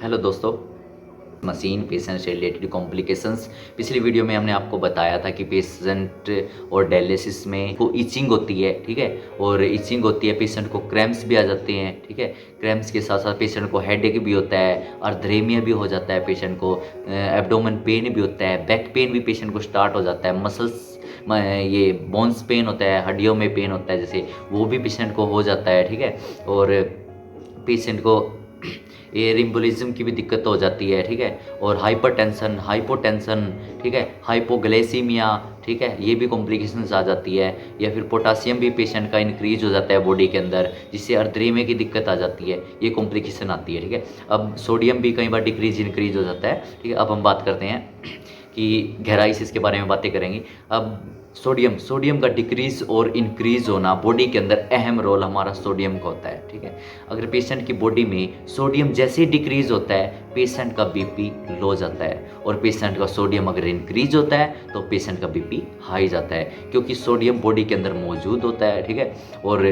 Hello दोस्तों। Machine patient से related complications. पिछली वीडियो में हमने आपको बताया था कि पेशेंट और डायलिसिस में को इचिंग होती है, ठीक है, और इचिंग होती है, पेशेंट को क्रैम्प्स भी आ जाते हैं, ठीक है। क्रैम्प्स के साथ साथ पेशेंट को हेडेक भी होता है, अर्थरेमिया भी हो जाता है, पेशेंट को एब्डोमेन पेन भी होता है, बैक पेन भी पेशेंट को स्टार्ट हो जाता है, मसल्स ये बोन्स पेन होता है, हड्डियों में पेन होता है जैसे, वो भी पेशेंट को हो जाता है, ठीक है। और पेशेंट को एयर एम्बोलिज्म की भी दिक्कत हो जाती है, ठीक है। और हाइपरटेंशन, हाइपोटेंशन, ठीक है, हाइपोग्लाइसीमिया, ठीक है, ये भी कॉम्प्लिकेशंस आ जाती है। या फिर पोटासियम भी पेशेंट का इंक्रीज हो जाता है बॉडी के अंदर, जिससे अर्थरेमिया की दिक्कत आ जाती है, ये कॉम्प्लिकेशन आती है, ठीक है। अब सोडियम भी कई बार डिक्रीज इंक्रीज हो जाता है, ठीक है। अब हम बात करते हैं कि गहराई से इसके बारे में बातें करेंगे। अब सोडियम का डिक्रीज और इंक्रीज होना, बॉडी के अंदर अहम रोल हमारा सोडियम का होता है, ठीक है। अगर पेशेंट की बॉडी में सोडियम जैसे ही डिक्रीज होता है, पेशेंट का बीपी लो जाता है, और पेशेंट का सोडियम अगर इंक्रीज होता है तो पेशेंट का बीपी हाई जाता है, क्योंकि सोडियम बॉडी के अंदर मौजूद होता है, ठीक है। और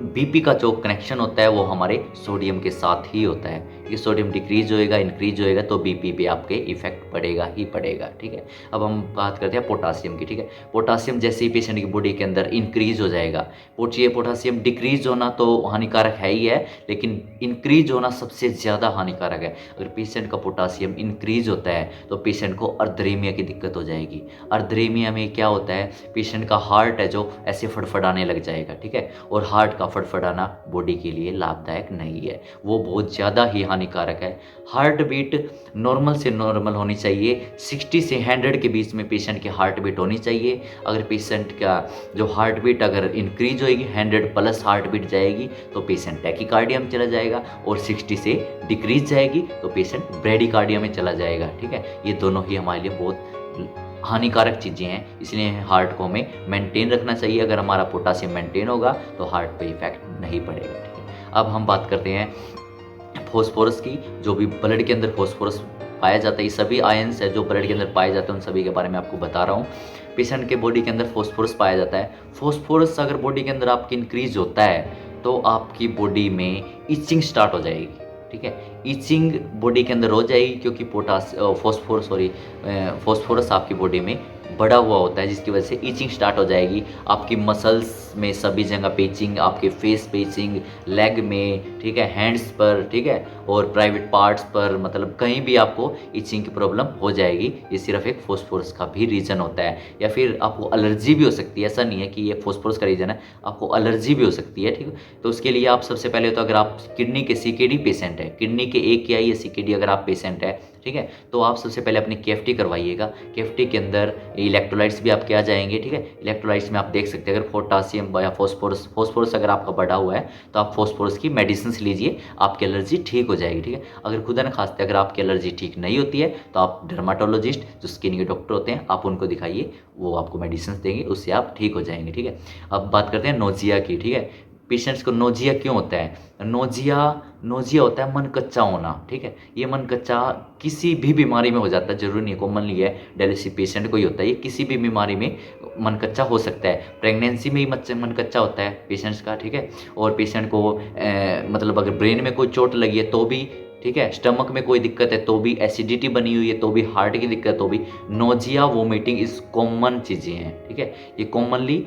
बीपी का जो कनेक्शन होता है वो हमारे सोडियम के साथ ही होता है। ये सोडियम डिक्रीज होएगा, इंक्रीज होएगा, तो बीपी पे आपके इफेक्ट पड़ेगा ही पड़ेगा, ठीक है। अब हम बात करते हैं पोटासियम की, ठीक है। पोटासियम जैसे ही पेशेंट की बॉडी के अंदर इंक्रीज हो जाएगा, ये पोटासियम डिक्रीज होना तो हानिकारक है ही है, लेकिन इंक्रीज होना सबसे ज़्यादा हानिकारक है। अगर पेशेंट का पोटासियम इंक्रीज होता है तो पेशेंट को अर्थरेमिया की दिक्कत हो जाएगी। अर्थरेमिया में क्या होता है, पेशेंट का हार्ट है जो ऐसे फड़फड़ाने लग जाएगा, ठीक है। और हार्ट का फड़फड़ाना बॉडी के लिए लाभदायक नहीं है, वो बहुत ज़्यादा ही हानिकारक है। हार्ट बीट नॉर्मल से नॉर्मल होनी चाहिए, 60 से 100 के बीच में पेशेंट की हार्ट बीट होनी चाहिए। अगर पेशेंट का जो हार्ट बीट अगर इंक्रीज होएगी, 100 प्लस हार्ट बीट जाएगी, तो पेशेंट टैकीकार्डिया में चला जाएगा, और 60 से डिक्रीज जाएगी तो पेशेंट ब्रेडिकार्डिया में चला जाएगा, ठीक है। ये दोनों ही हमारे लिए बहुत हानिकारक चीज़ें हैं, इसलिए हार्ट को हमें मेंटेन रखना चाहिए। अगर हमारा पोटासियम मेंटेन होगा तो हार्ट पे इफेक्ट नहीं पड़ेगा, ठीक है। अब हम बात करते हैं फॉस्फोरस की, जो भी ब्लड के अंदर फॉस्फोरस पाया जाता है। ये सभी आयंस है जो ब्लड के अंदर पाए जाते हैं, उन सभी के बारे में आपको बता रहा हूँ। पेशेंट के बॉडी के अंदर फॉस्फोरस पाया जाता है। फॉस्फोरस अगर बॉडी के अंदर आपकी इंक्रीज होता है तो आपकी बॉडी में इचिंग स्टार्ट हो जाएगी, ठीक है। इचिंग बॉडी के अंदर हो जाएगी, क्योंकि फॉस्फोरस आपकी बॉडी में बड़ा हुआ होता है, जिसकी वजह से इचिंग स्टार्ट हो जाएगी। आपकी मसल्स में सभी जगह पे इचिंग, आपके फेस पे इचिंग, लेग में, ठीक है, हैंड्स पर, ठीक है, और प्राइवेट पार्ट्स पर, मतलब कहीं भी आपको इचिंग की प्रॉब्लम हो जाएगी। ये सिर्फ एक फॉस्फोरस का भी रीज़न होता है। या फिर आपको एलर्जी भी हो सकती है, ऐसा नहीं है कि ये फॉस्फोरस का रीज़न है, आपको एलर्जी भी हो सकती है, ठीक है। तो उसके लिए आप सबसे पहले तो, अगर आप किडनी के सीकेडी पेशेंट है, किडनी के एक या ये सीकेडी अगर आप पेशेंट है, ठीक है, तो आप सबसे पहले अपनी केएफटी करवाइएगा। केएफटी के अंदर इलेक्ट्रोलाइट्स भी आपके आ जाएंगे, ठीक है। इलेक्ट्रोलाइट्स में आप देख सकते हैं, अगर पोटासियम या फॉस्फोरस अगर आपका बढ़ा हुआ है तो आप फॉस्फोरस की मेडिसिन लीजिए, आपकी एलर्जी ठीक हो जाएगी, ठीक है। अगर खुदा न खास्ते अगर आपकी एलर्जी ठीक नहीं होती है तो आप डर्माटोलॉजिस्ट, जो स्किन के डॉक्टर होते हैं, आप उनको दिखाइए, वो आपको मेडिसिन देंगे, उससे आप ठीक हो जाएंगे, ठीक है। अब बात करते हैं नोजिया की, ठीक है। पेशेंट्स को नोजिया क्यों होता है? नोजिया होता है मन कच्चा होना, ठीक है। ये मन कच्चा किसी भी बीमारी में हो जाता है, जरूरी नहीं है कॉमनली है डायलिसिस पेशेंट को ही होता है, ये किसी भी बीमारी में मन कच्चा हो सकता है। प्रेगनेंसी में ही मन कच्चा होता है पेशेंट्स का, ठीक है। और पेशेंट को मतलब अगर ब्रेन में कोई चोट लगी है तो भी, ठीक है, स्टमक में कोई दिक्कत है तो भी, एसिडिटी बनी हुई है तो भी, हार्ट की दिक्कत तो भी, नोजिया वोमिटिंग इस कॉमन चीज़ें हैं, ठीक है। ये कॉमनली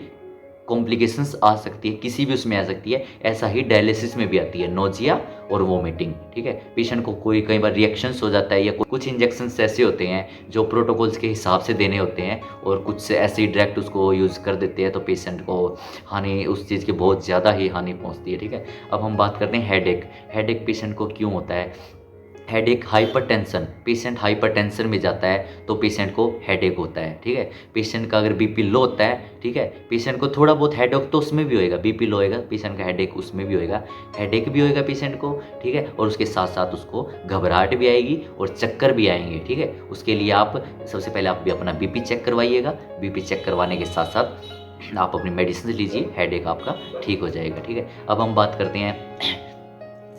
कॉम्प्लिकेशंस आ सकती है, किसी भी उसमें आ सकती है। ऐसा ही डायलिसिस में भी आती है नोजिया और वोमिटिंग, ठीक है। पेशेंट को कोई कई बार रिएक्शंस हो जाता है, या कुछ इंजेक्शंस ऐसे होते हैं जो प्रोटोकॉल्स के हिसाब से देने होते हैं, और कुछ से ऐसे ही डायरेक्ट उसको यूज़ कर देते हैं, तो पेशेंट को हानि, उस चीज़ की बहुत ज़्यादा ही हानि पहुँचती है, ठीक है। अब हम बात करते हैं हेडेक। हेडेक पेशेंट को क्यों होता है? हेडेक, हाइपरटेंशन, पेशेंट हाइपरटेंशन में जाता है तो पेशेंट को हेडेक होता है, ठीक है। पेशेंट का अगर बीपी लो होता है, ठीक है, पेशेंट को थोड़ा बहुत हेडेक तो उसमें भी होएगा, बीपी लो होएगा पेशेंट का, हेडेक उसमें भी होएगा, हेडेक भी होएगा पेशेंट को, ठीक है। और उसके साथ साथ उसको घबराहट भी आएगी और चक्कर भी आएंगे, ठीक है। उसके लिए आप सबसे पहले आप भी अपना बीपी चेक करवाइएगा। बीपी चेक करवाने के साथ साथ आप अपनी मेडिसिन लीजिए, हेडेक आपका ठीक हो जाएगा, ठीक है। अब हम बात करते हैं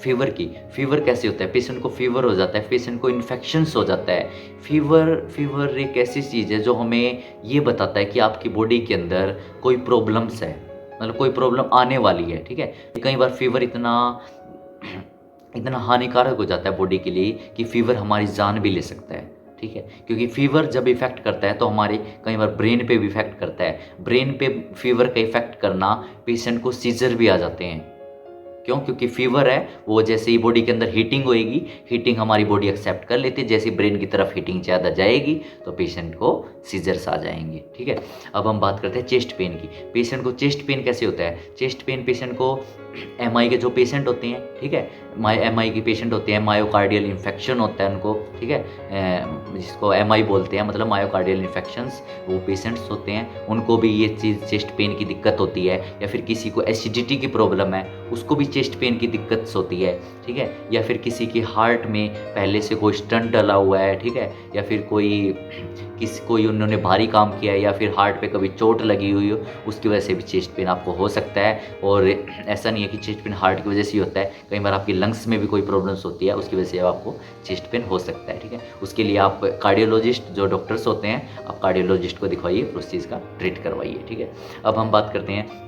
फीवर की। फीवर कैसे होता है? पेशेंट को फीवर हो जाता है, पेशेंट को इन्फेक्शंस हो जाता है। फीवर एक ऐसी चीज़ है जो हमें ये बताता है कि आपकी बॉडी के अंदर कोई प्रॉब्लम्स है, मतलब कोई प्रॉब्लम आने वाली है, ठीक है। कई बार फीवर इतना इतना हानिकारक हो जाता है बॉडी के लिए कि फीवर हमारी जान भी ले सकता है, ठीक है। क्योंकि फीवर जब इफेक्ट करता है तो हमारे कई बार ब्रेन पे भी इफेक्ट करता है। ब्रेन पे फीवर का इफेक्ट करना पेशेंट को सीजर भी आ जाते हैं। क्यों? क्योंकि फीवर है, वो जैसे ही बॉडी के अंदर हीटिंग होएगी, हीटिंग हमारी बॉडी एक्सेप्ट कर लेती है, जैसे ब्रेन की तरफ हीटिंग ज़्यादा जाएगी तो पेशेंट को सीजर्स आ जाएंगे, ठीक है। अब हम बात करते हैं चेस्ट पेन की। पेशेंट को चेस्ट पेन कैसे होता है? चेस्ट पेन पेशेंट को एमआई के जो पेशेंट होते हैं, ठीक है, एमआई के पेशेंट होते हैं, मायोकार्डियल इन्फेक्शन होता है उनको, ठीक है, जिसको एमआई बोलते हैं, मतलब मायोकार्डियल इन्फेक्शंस, वो पेशेंट्स होते हैं, उनको भी ये चीज़ चेस्ट पेन की दिक्कत होती है। या फिर किसी को एसिडिटी की प्रॉब्लम है, उसको भी चेस्ट पेन की दिक्कत होती है, ठीक है। या फिर किसी की हार्ट में पहले से कोई स्टंट डला हुआ है, ठीक है, या फिर कोई उन्होंने भारी काम किया है, या फिर हार्ट पे कभी चोट लगी हुई हो, उसकी वजह से भी चेस्ट पेन आपको हो सकता है। और ऐसा नहीं है कि चेस्ट पेन हार्ट की वजह से ही होता है, कई बार आपकी लंग्स में भी कोई प्रॉब्लम्स होती है, उसकी वजह से आपको चेस्ट पेन हो सकता है, ठीक है। उसके लिए आप कार्डियोलॉजिस्ट जो डॉक्टर्स होते हैं, आप कार्डियोलॉजिस्ट को दिखवाइए, फिर उस चीज़ का ट्रीट करवाइए, ठीक है। अब हम बात करते हैं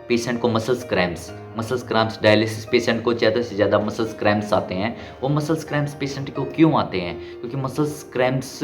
पेशेंट को मसल्स क्रैम्प्स डायलिसिस पेशेंट को ज़्यादा से ज़्यादा मसल्स क्रैम्प्स आते हैं। वो मसल्स क्रैम्प्स पेशेंट को क्यों आते हैं? क्योंकि मसल्स क्रैम्प्स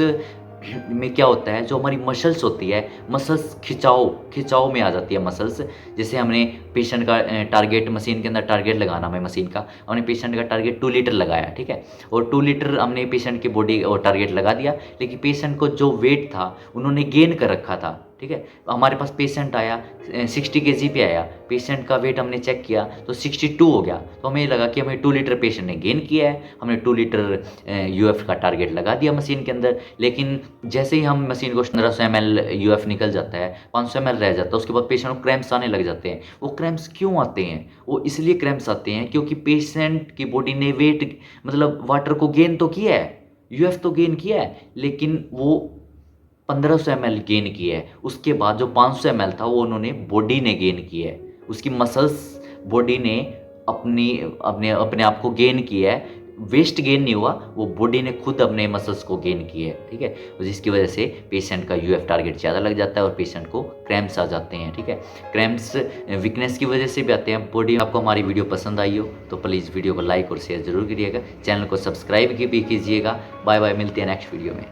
में क्या होता है, जो हमारी मसल्स होती है, मसल्स खिंचाव में आ जाती है मसल्स। जैसे हमने पेशेंट का टारगेट, मशीन के अंदर टारगेट लगाना हमें मशीन का, हमने पेशेंट का टारगेट 2 लीटर लगाया, ठीक है, और 2 लीटर हमने पेशेंट की बॉडी और टारगेट लगा दिया, लेकिन पेशेंट को जो वेट था उन्होंने गेन कर रखा था, ठीक है। हमारे पास पेशेंट आया 60 केजी पे आया, पेशेंट का वेट हमने चेक किया तो 62 हो गया, तो हमें लगा कि हमें 2 लीटर पेशेंट ने गेन किया है, हमने 2 लीटर यूएफ का टारगेट लगा दिया मशीन के अंदर। लेकिन जैसे ही हम मशीन को 1500 ml यूएफ निकल जाता है, 500 ml रह जाता है, उसके बाद पेशेंट को क्रैम्प्स आने लग जाते हैं। वो क्रैम्प्स क्यों आते हैं? वो इसलिए क्रैम्प्स आते हैं क्योंकि पेशेंट की बॉडी ने वेट, मतलब वाटर को गेन तो किया है, यूएफ तो गेन किया है, लेकिन वो 1500 ml गेन किया है। उसके बाद जो 500 ml था वो उन्होंने बॉडी ने गेन किया है, उसकी मसल्स बॉडी ने अपनी अपने अपने आप को गेन किया है। वेस्ट गेन नहीं हुआ, वो बॉडी ने खुद अपने मसल्स को गेन किया है, ठीक है। तो जिसकी वजह से पेशेंट का यूएफ टारगेट ज़्यादा लग जाता है और पेशेंट को क्रैम्प्स आ जाते हैं, ठीक है। क्रैम्प्स वीकनेस की वजह से भी आते हैं बॉडी। आपको हमारी वीडियो पसंद आई हो तो प्लीज़ वीडियो को लाइक और शेयर जरूर करिएगा, चैनल को सब्सक्राइब भी कीजिएगा। बाय बाय, मिलते हैं नेक्स्ट वीडियो में।